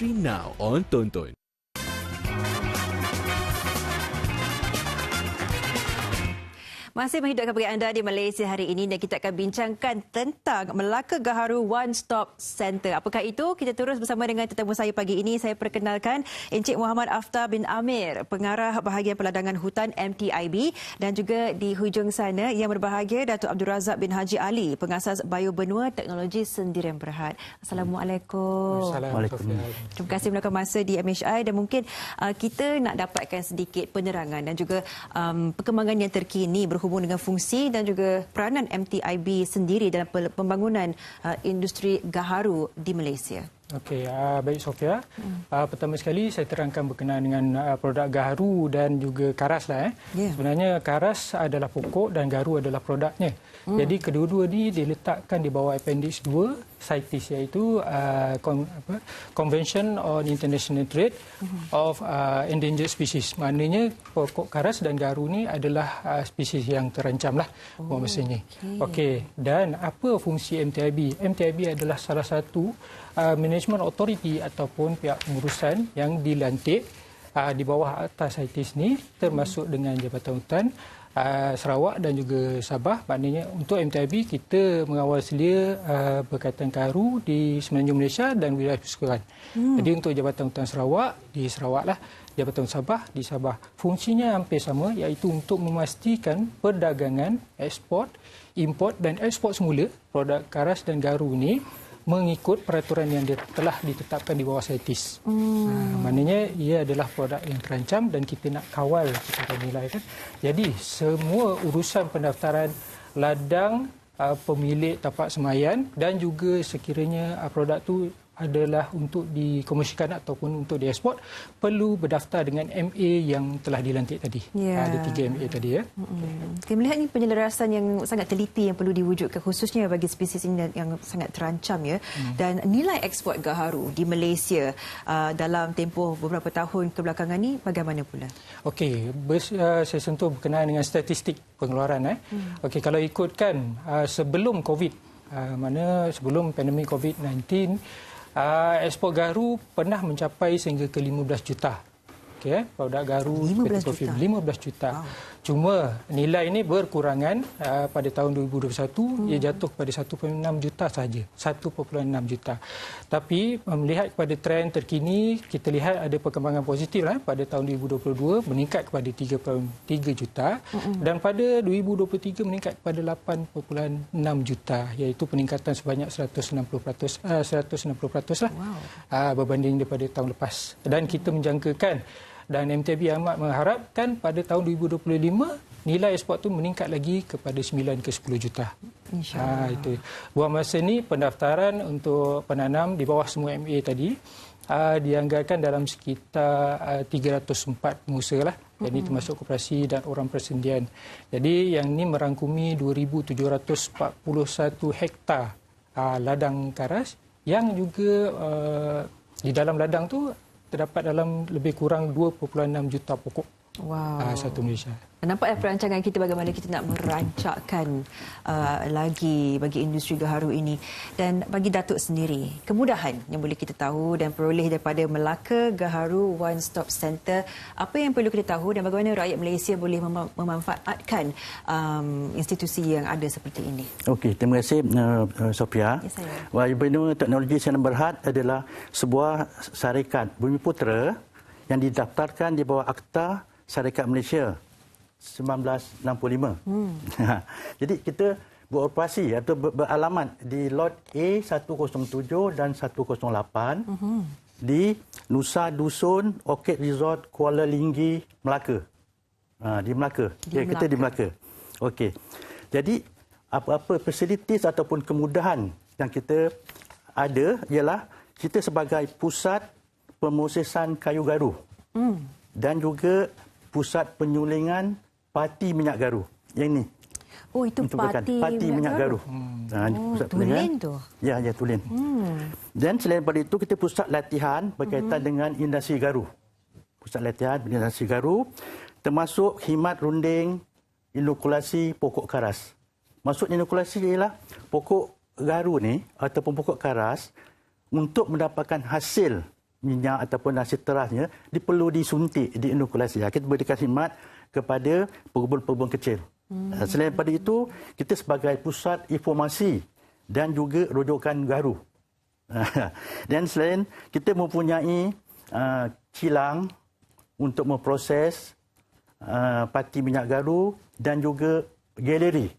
Industri Now on Tonton. Masih menghidupkan bagi anda di Malaysia hari ini dan kita akan bincangkan tentang Melaka Gaharu One Stop Center. Apakah itu? Kita terus bersama dengan tetamu saya pagi ini. Saya perkenalkan Encik Muhammad Aftar bin Amir, Pengarah Bahagian Peladangan Hutan MTIB, dan juga di hujung sana yang berbahagia Datuk Abdul Razak bin Haji Ali, Pengasas Biobenua Teknologi Sendirian Berhad. Assalamualaikum. Assalamualaikum. Terima kasih meluangkan masa di MHI dan mungkin kita nak dapatkan sedikit penerangan dan juga perkembangan yang terkini berhubung dengan fungsi dan juga peranan MTIB sendiri dalam pembangunan industri gaharu di Malaysia. Okey, baik Sofia. Pertama sekali saya terangkan berkenaan dengan produk gaharu dan juga karas lah. Yeah. Sebenarnya karas adalah pokok dan gaharu adalah produknya. Jadi kedua-dua ni diletakkan di bawah Appendix 2 CITES, iaitu Convention on International Trade of Endangered Species. Maknanya pokok karas dan gaharu ni adalah spesies yang terancam lah maksudnya. Okey, dan apa fungsi MTIB? MTIB adalah salah satu management authority ataupun pihak pengurusan yang dilantik di bawah atas CITES ni, termasuk dengan Jabatan Hutan Sarawak dan juga Sabah. Maknanya untuk MTIB kita mengawal selia berkaitan gaharu di semenanjung Malaysia dan wilayah persekutuan. Jadi untuk Jabatan Hutan Sarawak di Sarawak lah, Jabatan Sabah di Sabah. Fungsinya hampir sama, iaitu untuk memastikan perdagangan, ekspor, import dan ekspor semula produk karas dan gaharu ini mengikut peraturan yang telah ditetapkan di bawah CITES. Maknanya ia adalah produk yang terancam dan kita nak kawal, kita nilai kan. Jadi semua urusan pendaftaran ladang, pemilik tapak semayan dan juga sekiranya produk tu adalah untuk dikomersialkan ataupun untuk diekspor, perlu berdaftar dengan MA yang telah dilantik tadi. Ada 3 MA tadi ya. Kita melihat ini penyelarasan yang sangat teliti yang perlu diwujudkan khususnya bagi spesies ini yang sangat terancam ya. Dan nilai ekspor gaharu di Malaysia dalam tempoh beberapa tahun kebelakangan ini bagaimana pula? Okey, saya sentuh berkenaan dengan statistik pengeluaran. Okey, kalau ikutkan sebelum COVID, mana sebelum pandemik COVID-19, ekspor gaharu pernah mencapai sehingga ke 15 juta. Okey, produk gaharu 15 juta. Wow. Cuma nilai ini berkurangan pada tahun 2021, ia jatuh kepada 1.6 juta saja. 1.6 juta. Tapi melihat kepada trend terkini, kita lihat ada perkembangan positif lah. Pada tahun 2022 meningkat kepada 3.3 juta dan pada 2023 meningkat kepada 8.6 juta, iaitu peningkatan sebanyak 160% lah. Wow. Berbanding daripada tahun lepas. Dan kita menjangkakan dan MTIB amat mengharapkan pada tahun 2025 nilai ekspor itu meningkat lagi kepada 9 ke 10 juta. InsyaAllah. Itu. Buat masa ini pendaftaran untuk penanam di bawah semua MA tadi dianggarkan dalam sekitar 304 pengusaha lah. Jadi termasuk koperasi dan orang persendian. Jadi yang ini merangkumi 2,741 hektar ladang karas yang juga di dalam ladang tu terdapat dalam lebih kurang 2.6 juta pokok. Wow. Satu Malaysia. Nampak perancangan kita bagaimana kita nak merancakkan lagi bagi industri gaharu ini. Dan bagi Datuk sendiri, kemudahan yang boleh kita tahu dan peroleh daripada Melaka Gaharu One Stop Center, apa yang perlu kita tahu dan bagaimana rakyat Malaysia boleh memanfaatkan institusi yang ada seperti ini? Okey, terima kasih Sofia. Biobenua Teknologi Sendirian Berhad adalah sebuah syarikat Bumiputera yang didaftarkan di bawah Akta Syarikat Malaysia 1965. Jadi kita beroperasi atau beralamat di Lot A107 dan 108 di Nusa Dusun Orchid Resort Kuala Linggi, Melaka. Di Melaka. Kita di Melaka. Okey. Jadi apa-apa facilities ataupun kemudahan yang kita ada ialah kita sebagai pusat pemosesan kayu gaharu dan juga pusat penyulingan pati minyak gaharu. Yang ini. Oh, itu pati minyak gaharu. Pusat tulen tu. Ya, tulen. Dan selain daripada itu kita pusat latihan berkaitan dengan industri gaharu. Pusat latihan industri gaharu termasuk khidmat runding inokulasi pokok karas. Maksud inokulasi ialah pokok gaharu ni ataupun pokok karas untuk mendapatkan hasil minyak ataupun hasil terasnya, dia perlu disuntik, diinokulasi. Kita berikan khidmat kepada pekebun-pekebun kecil. Selain daripada itu, kita sebagai pusat informasi dan juga rujukan garu. Dan selain kita mempunyai kilang untuk memproses pati minyak garu dan juga galeri.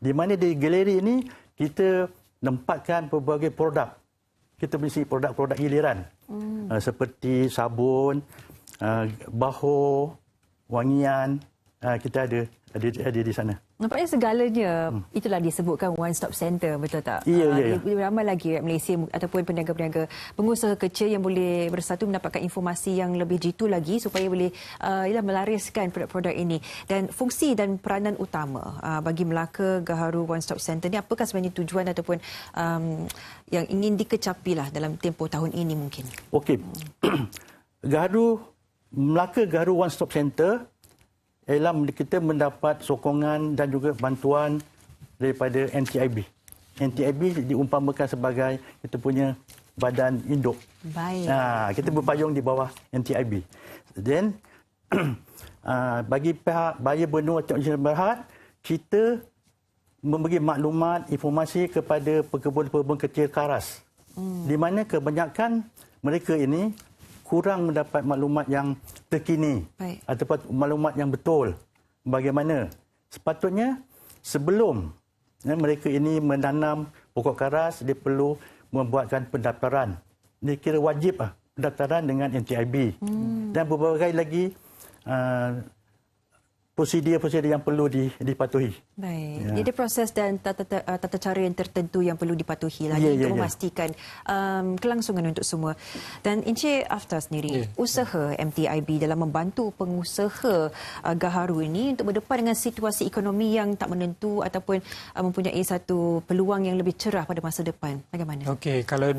Di mana di galeri ini kita tempatkan pelbagai produk. Kita mesti produk-produk giliran seperti sabun, baho, wangian, kita ada di sana. Nampaknya segalanya itulah disebutkan one stop center, betul tak? Ya. Ramai lagi rakyat Malaysia ataupun peniaga-peniaga pengusaha kecil yang boleh bersatu mendapatkan informasi yang lebih jitu lagi supaya boleh melariskan produk-produk ini. Dan fungsi dan peranan utama bagi Melaka Gaharu One Stop Center ni, apakah sebenarnya tujuan ataupun yang ingin dikecapilah dalam tempoh tahun ini mungkin? Okey. Melaka Gaharu One Stop Center ialah kita mendapat sokongan dan juga bantuan daripada NTIB. NTIB diumpamakan sebagai kita punya badan induk. Baik. Kita berpayung di bawah NTIB. Dan bagi pihak Baya Benua Teknologi Berhad, kita memberi maklumat, informasi kepada pekebun-pekebun kecil karas. Di mana kebanyakan mereka ini kurang mendapat maklumat yang terkini. Baik. Ataupun maklumat yang betul. Bagaimana? Sepatutnya sebelum mereka ini menanam pokok karas, dia perlu membuatkan pendaftaran. Dia kira wajib pendaftaran dengan NTIB. Dan berbagai lagi prosedur-prosedur yang perlu dipatuhi. Baik. Jadi proses dan tata cara yang tertentu yang perlu dipatuhi lagi untuk memastikan kelangsungan untuk semua. Dan Encik Aftar sendiri, usaha MTIB dalam membantu pengusaha Gaharu ini untuk berdepan dengan situasi ekonomi yang tak menentu ataupun mempunyai satu peluang yang lebih cerah pada masa depan. Bagaimana? Okey, kalau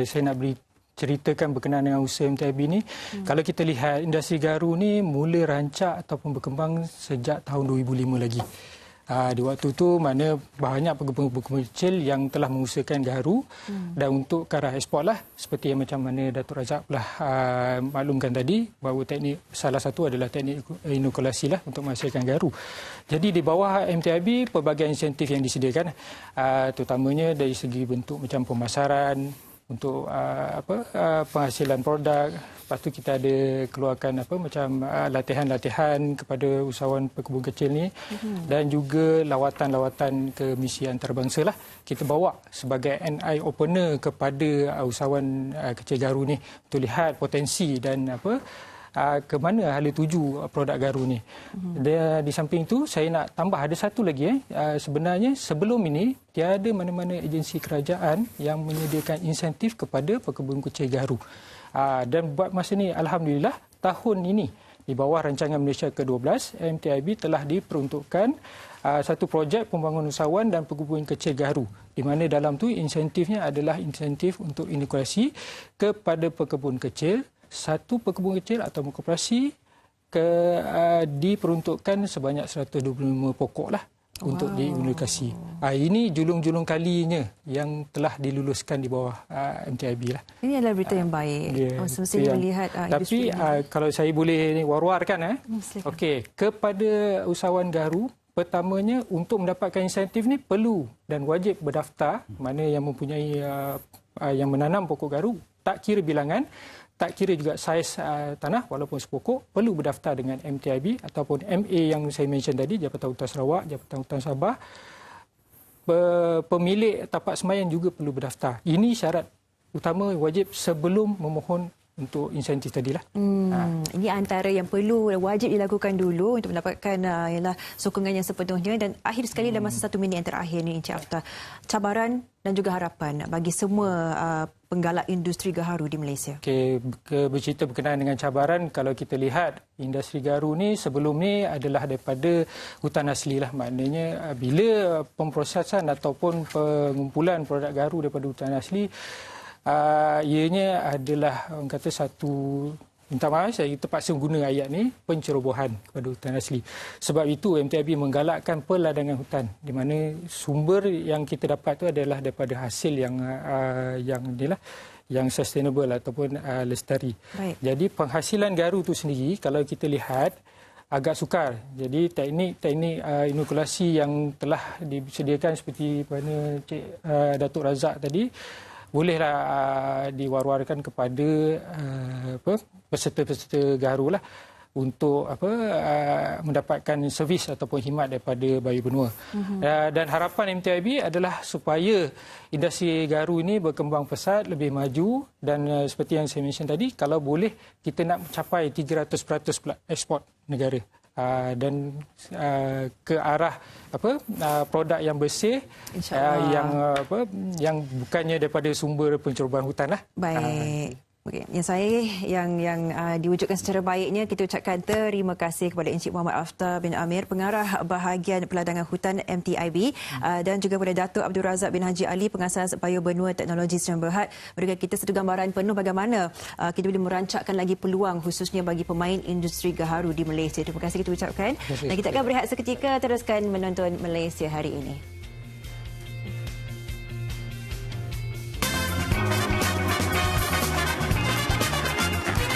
saya nak beri ceritakan berkenaan dengan usaha MTIB ni, kalau kita lihat industri garu ni mula rancak ataupun berkembang sejak tahun 2005 lagi. Di waktu tu mana banyak pekebun-pekebun kecil yang telah mengusahakan garu dan untuk ke arah ekspor lah, seperti yang macam mana Datuk Razak telah maklumkan tadi bahawa teknik salah satu adalah teknik inokulasi lah untuk menghasilkan garu. Jadi di bawah MTIB pelbagai insentif yang disediakan, terutamanya dari segi bentuk macam pemasaran untuk penghasilan produk. Lepas tu kita ada keluarkan latihan-latihan kepada usahawan pekebun kecil ni dan juga lawatan-lawatan ke misi antarabangsa lah. Kita bawa sebagai NI opener kepada usahawan kecil garu ni untuk lihat potensi dan ke mana hala tuju produk garu ni. Dan di samping itu saya nak tambah ada satu lagi sebenarnya sebelum ini tiada mana-mana agensi kerajaan yang menyediakan insentif kepada pekebun kecil garu. Dan buat masa ni alhamdulillah tahun ini di bawah rancangan Malaysia ke-12 MTIB telah diperuntukkan satu projek pembangunan usahawan dan pekebun kecil garu di mana dalam tu insentifnya adalah insentif untuk inokulasi kepada pekebun kecil. Satu pekebun kecil atau koperasi diperuntukkan sebanyak 125 pokok lah untuk diinokulasi. Ini julung-julung kalinya yang telah diluluskan di bawah MTIB lah. Ini adalah berita yang baik. Semestinya melihat tapi kalau saya boleh war-warkan okey, kepada usahawan garu, pertamanya untuk mendapatkan insentif ni perlu dan wajib berdaftar, mana yang mempunyai yang menanam pokok garu, tak kira bilangan, tak kira juga saiz tanah walaupun sepokok, perlu berdaftar dengan MTIB ataupun MA yang saya mention tadi, Jabatan Hutan Sarawak, Jabatan Hutan Sabah. Pemilik tapak sembahyang juga perlu berdaftar. Ini syarat utama wajib sebelum memohon untuk insentif tadilah. Ini antara yang perlu wajib dilakukan dulu untuk mendapatkan sokongan yang sepenuhnya. Dan akhir sekali dalam masa 1 minit yang terakhir ni Encik Aftar, cabaran dan juga harapan bagi semua penggalak industri gaharu di Malaysia. Okey, bercerita berkenaan dengan cabaran, kalau kita lihat industri gaharu ni sebelum ni adalah daripada hutan asli lah. Maknanya bila pemprosesan ataupun pengumpulan produk gaharu daripada hutan asli, ianya adalah orang kata satu, minta maaf saya terpaksa guna ayat ni, pencerobohan kepada hutan asli. Sebab itu MTIB menggalakkan peladangan hutan di mana sumber yang kita dapat tu adalah daripada hasil yang inilah yang sustainable ataupun lestari. Baik. Jadi penghasilan garu itu sendiri kalau kita lihat agak sukar. Jadi teknik inokulasi yang telah disediakan seperti mana Cik Datuk Razak tadi bolehlah diwar-warkan kepada peserta-peserta garu lah untuk mendapatkan servis ataupun khidmat daripada Bayu Benua. Dan harapan MTIB adalah supaya industri garu ini berkembang pesat, lebih maju dan seperti yang saya mention tadi, kalau boleh kita nak mencapai 300% ekspor negara. Dan ke arah produk yang bersih, yang bukannya daripada sumber pencerobohan hutan lah. Baik. Okay. Yang diwujudkan secara baiknya, kita ucapkan terima kasih kepada Encik Muhammad Aftar bin Amir, Pengarah Bahagian Peladangan Hutan MTIB, dan juga kepada Datuk Abdul Razak bin Haji Ali, Pengasas Bayu Benua Teknologi Sdn Bhd, berikan kita satu gambaran penuh bagaimana kita boleh merancangkan lagi peluang khususnya bagi pemain industri gaharu di Malaysia. Terima kasih kita ucapkan. Dan kita akan berehat seketika, teruskan menonton Malaysia Hari Ini.